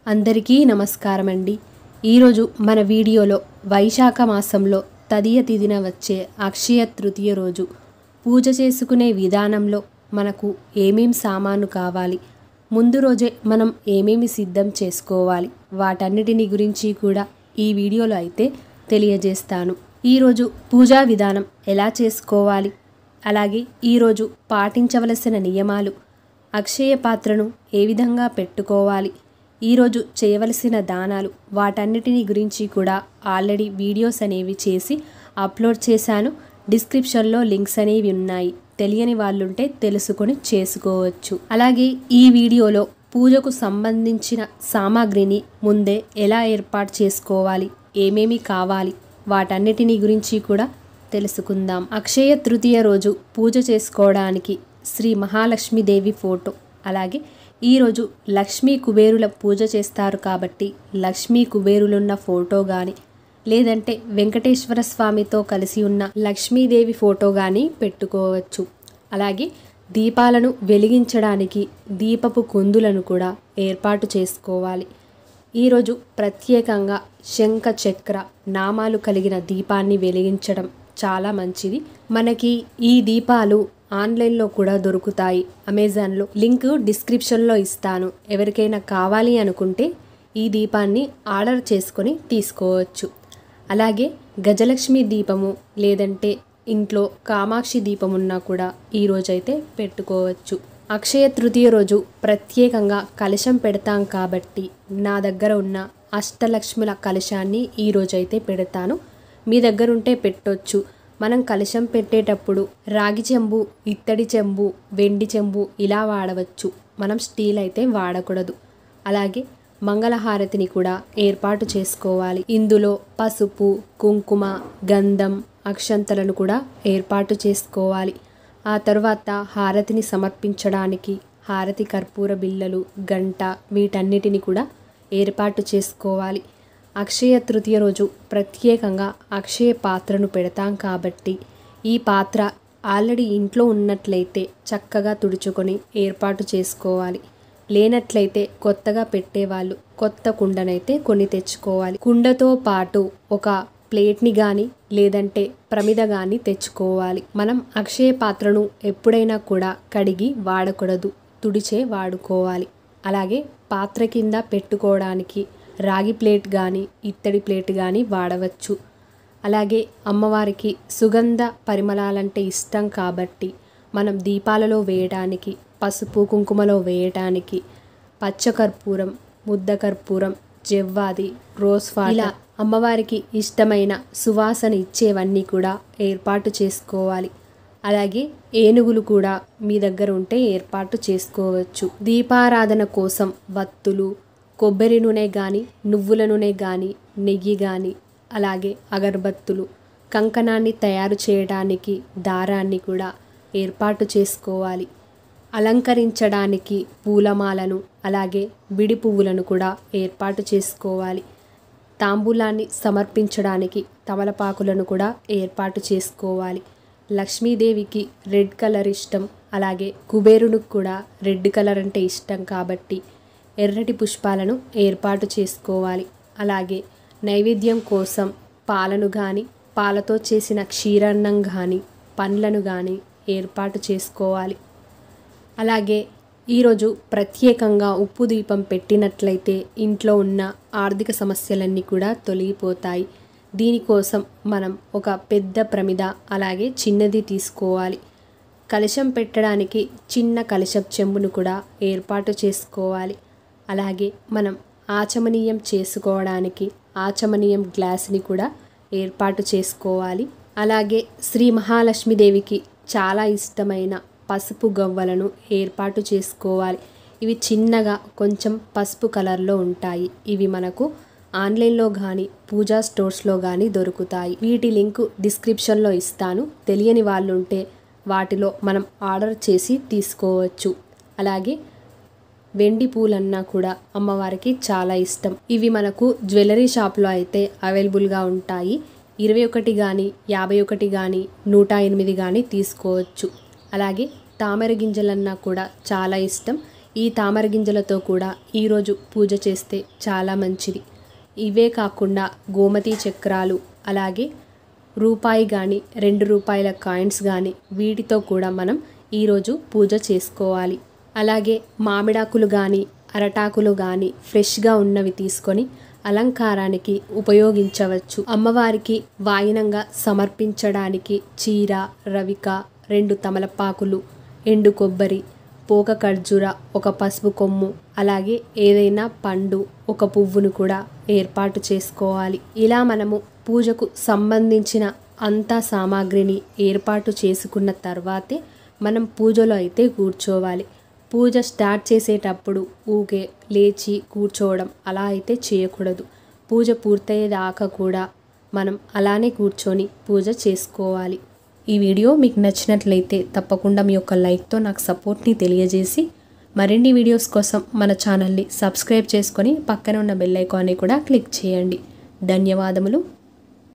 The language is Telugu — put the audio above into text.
అందరికీ నమస్కారం అండి. ఈరోజు మన వీడియోలో వైశాఖ మాసంలో తదియ తిథిన వచ్చే అక్షయ తృతీయ రోజు పూజ చేసుకునే విధానంలో మనకు ఏమేం సామాను కావాలి, ముందు రోజే మనం ఏమేమి సిద్ధం చేసుకోవాలి, వాటన్నిటిని గురించి కూడా ఈ వీడియోలో అయితే తెలియజేస్తాను. ఈరోజు పూజా విధానం ఎలా చేసుకోవాలి, అలాగే ఈరోజు పాటించవలసిన నియమాలు, అక్షయ పాత్రను ఏ విధంగా పెట్టుకోవాలి, ఈరోజు చేయవలసిన దానాలు, వాటన్నిటిని గురించి కూడా ఆల్రెడీ వీడియోస్ అనేవి చేసి అప్లోడ్ చేశాను. డిస్క్రిప్షన్లో లింక్స్ అనేవి ఉన్నాయి, తెలియని వాళ్ళుంటే తెలుసుకొని చేసుకోవచ్చు. అలాగే ఈ వీడియోలో పూజకు సంబంధించిన సామాగ్రిని ముందే ఎలా ఏర్పాటు చేసుకోవాలి, ఏమేమి కావాలి, వాటన్నిటిని గురించి కూడా తెలుసుకుందాం. అక్షయ తృతీయ రోజు పూజ చేసుకోవడానికి శ్రీ మహాలక్ష్మీదేవి ఫోటో, అలాగే ఈరోజు లక్ష్మీ కుబేరుల పూజ చేస్తారు కాబట్టి లక్ష్మీ కుబేరులున్న ఫోటో కానీ, లేదంటే వెంకటేశ్వర స్వామితో కలిసి ఉన్న లక్ష్మీదేవి ఫోటో కానీ పెట్టుకోవచ్చు. అలాగే దీపాలను వెలిగించడానికి దీపపు కుందులను కూడా ఏర్పాటు చేసుకోవాలి. ఈరోజు ప్రత్యేకంగా శంఖ చక్ర నామాలు కలిగిన దీపాన్ని వెలిగించడం చాలా మంచిది. మనకి ఈ దీపాలు ఆన్లైన్లో కూడా దొరుకుతాయి, అమెజాన్లో. లింక్ డిస్క్రిప్షన్లో ఇస్తాను. ఎవరికైనా కావాలి అనుకుంటే ఈ దీపాన్ని ఆర్డర్ చేసుకొని తీసుకోవచ్చు. అలాగే గజలక్ష్మి దీపము, లేదంటే ఇంట్లో కామాక్షి దీపం ఉన్నా కూడా ఈరోజైతే పెట్టుకోవచ్చు. అక్షయ తృతీయ రోజు ప్రత్యేకంగా కలశం పెడతాం కాబట్టి నా దగ్గర ఉన్న అష్టలక్ష్ముల కలశాన్ని ఈరోజైతే పెడతాను. మీ దగ్గర ఉంటే పెట్టొచ్చు. మనం కలశం పెట్టేటప్పుడు రాగి చెంబు, ఇత్తడి చెంబు, వెండి చెంబు ఇలా వాడవచ్చు. మనం స్టీల్ అయితే వాడకూడదు. అలాగే మంగళహారతిని కూడా ఏర్పాటు చేసుకోవాలి. ఇందులో పసుపు, కుంకుమ, గంధం, అక్షంతలను కూడా ఏర్పాటు చేసుకోవాలి. ఆ తర్వాత హారతిని సమర్పించడానికి హారతి కర్పూర బిళ్ళలు, గంట, వీటన్నిటిని కూడా ఏర్పాటు చేసుకోవాలి. అక్షయ తృతీయ రోజు ప్రత్యేకంగా అక్షయ పాత్రను పెడతాం కాబట్టి ఈ పాత్ర ఆల్రెడీ ఇంట్లో ఉన్నట్లయితే చక్కగా తుడుచుకొని ఏర్పాటు చేసుకోవాలి. లేనట్లయితే కొత్తగా పెట్టేవాళ్ళు కొత్త కుండనైతే కొని తెచ్చుకోవాలి. కుండతో పాటు ఒక ప్లేట్ని కానీ లేదంటే ప్రమిద కానీ తెచ్చుకోవాలి. మనం అక్షయ పాత్రను ఎప్పుడైనా కూడా కడిగి వాడకూడదు, తుడిచే వాడుకోవాలి. అలాగే పాత్ర కింద పెట్టుకోవడానికి రాగి ప్లేట్ కానీ ఇత్తడి ప్లేట్ కానీ వాడవచ్చు. అలాగే అమ్మవారికి సుగంధ పరిమళాలంటే ఇష్టం కాబట్టి మనం దీపాలలో వేయడానికి, పసుపు కుంకుమలో వేయడానికి పచ్చకర్పూరం, ముద్ద కర్పూరం, జవ్వాది, రోజ్ వాటర్, ఇలా అమ్మవారికి ఇష్టమైన సువాసన ఇచ్చేవన్నీ కూడా ఏర్పాటు చేసుకోవాలి. అలాగే ఏనుగులు కూడా మీ దగ్గర ఉంటే ఏర్పాటు చేసుకోవచ్చు. దీపారాధన కోసం వత్తులు, కొబ్బరి నూనె కానీ, నువ్వుల నూనె కానీ, నెయ్యి కానీ, అలాగే అగరబత్తులు, కంకణాన్ని తయారు చేయడానికి దారాన్ని కూడా ఏర్పాటు చేసుకోవాలి. అలంకరించడానికి పూలమాలను, అలాగే విడి పువ్వులను కూడా ఏర్పాటు చేసుకోవాలి. తాంబూలాన్ని సమర్పించడానికి తమలపాకులను కూడా ఏర్పాటు చేసుకోవాలి. లక్ష్మీదేవికి రెడ్ కలర్ ఇష్టం, అలాగే కుబేరునికి కూడా రెడ్ కలర్ అంటే ఇష్టం కాబట్టి ఎర్రటి పుష్పాలను ఏర్పాటు చేసుకోవాలి. అలాగే నైవేద్యం కోసం పాలను కానీ, పాలతో చేసిన క్షీరాన్నం కానీ, పండ్లను కానీ ఏర్పాటు చేసుకోవాలి. అలాగే ఈరోజు ప్రత్యేకంగా ఉప్పు దీపం పెట్టినట్లయితే ఇంట్లో ఉన్న ఆర్థిక సమస్యలన్నీ కూడా తొలగిపోతాయి. దీనికోసం మనం ఒక పెద్ద ప్రమిద, అలాగే చిన్నది తీసుకోవాలి. కలశం పెట్టడానికి చిన్న కలశం చెంబును కూడా ఏర్పాటు చేసుకోవాలి. అలాగే మనం ఆచమనీయం చేసుకోవడానికి ఆచమనీయం గ్లాస్ని కూడా ఏర్పాటు చేసుకోవాలి. అలాగే శ్రీ మహాలక్ష్మీదేవికి చాలా ఇష్టమైన పసుపు గవ్వలను ఏర్పాటు చేసుకోవాలి. ఇవి చిన్నగా కొంచెం పసుపు కలర్లో ఉంటాయి. ఇవి మనకు ఆన్లైన్లో కానీ పూజా స్టోర్స్లో కానీ దొరుకుతాయి. వీటి లింకు డిస్క్రిప్షన్లో ఇస్తాను. తెలియని వాళ్ళు ఉంటే వాటిలో మనం ఆర్డర్ చేసి తీసుకోవచ్చు. అలాగే వెండి పూలన్నా కూడా అమ్మవారికి చాలా ఇష్టం. ఇవి మనకు జ్యువెలరీ షాప్లో అయితే అవైలబుల్గా ఉంటాయి. 21 కానీ 51 కానీ 108 కానీ తీసుకోవచ్చు. అలాగే తామర గింజలన్నా కూడా చాలా ఇష్టం. ఈ తామర గింజలతో కూడా ఈరోజు పూజ చేస్తే చాలా మంచిది. ఇవే కాకుండా గోమతి చక్రాలు, అలాగే రూపాయి కానీ 2 రూపాయల కాయిన్స్ కానీ వీటితో కూడా మనం ఈరోజు పూజ చేసుకోవాలి. అలాగే మామిడాకులు కానీ అరటాకులు కానీ ఫ్రెష్గా ఉన్నవి తీసుకొని అలంకారానికి ఉపయోగించవచ్చు. అమ్మవారికి వాయినంగా సమర్పించడానికి చీర, రవిక, 2 తమలపాకులు, ఎండు కొబ్బరి, పోక ఖర్జూర, ఒక పసుపు కొమ్ము, అలాగే ఏదైనా పండు, ఒక పువ్వును కూడా ఏర్పాటు చేసుకోవాలి. ఇలా మనము పూజకు సంబంధించిన అంతా సామాగ్రిని ఏర్పాటు చేసుకున్న తర్వాతే మనం పూజలో అయితే కూర్చోవాలి. పూజ స్టార్ట్ చేసేటప్పుడు ఊకే లేచి కూర్చోవడం అలా అయితే చేయకూడదు. పూజ పూర్తయ్యేదాకా కూడా మనం అలానే కూర్చొని పూజ చేసుకోవాలి. ఈ వీడియో మీకు నచ్చినట్లయితే తప్పకుండా మీ యొక్క లైక్తో నాకు సపోర్ట్ని తెలియజేసి మరిన్ని వీడియోస్ కోసం మన ఛానల్ని సబ్స్క్రైబ్ చేసుకొని పక్కన ఉన్న బెల్ ఐకాన్ని కూడా క్లిక్ చేయండి. ధన్యవాదములు.